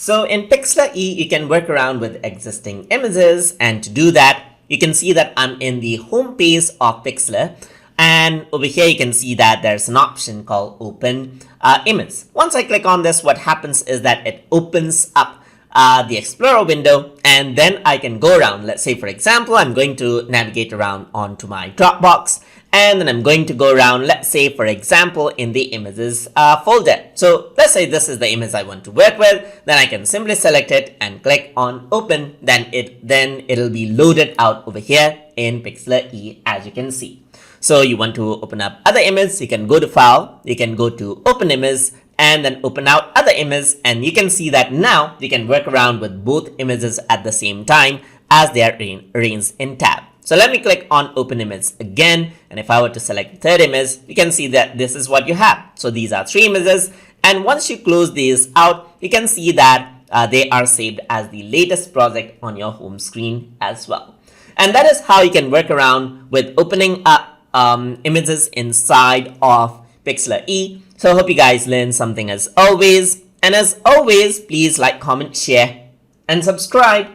So in Pixlr E, you can work around with existing images, and to do that, you can see that I'm in the home page of Pixlr, and over here you can see that there's an option called Open Image. Once I click on this, what happens is that it opens up the Explorer window, and then I can go around. Let's say, for example, I'm going to navigate around onto my Dropbox, and then I'm going to go around, let's say, for example, in the images folder. So let's say this is the image I want to work with. Then I can simply select it and click on open. Then it'll be loaded out over here in Pixlr E, as you can see. So you want to open up other image, you can go to file, you can go to open image, and then open out other image, and you can see that now you can work around with both images at the same time as they are arranged in tab. So let me click on open image again, and if I were to select the third image, you can see that this is what you have. So these are 3 images, and once you close these out, you can see that they are saved as the latest project on your home screen as well. And that is how you can work around with opening up images inside of Pixlr E. So I hope you guys learned something as always. And as always, please like, comment, share, and subscribe.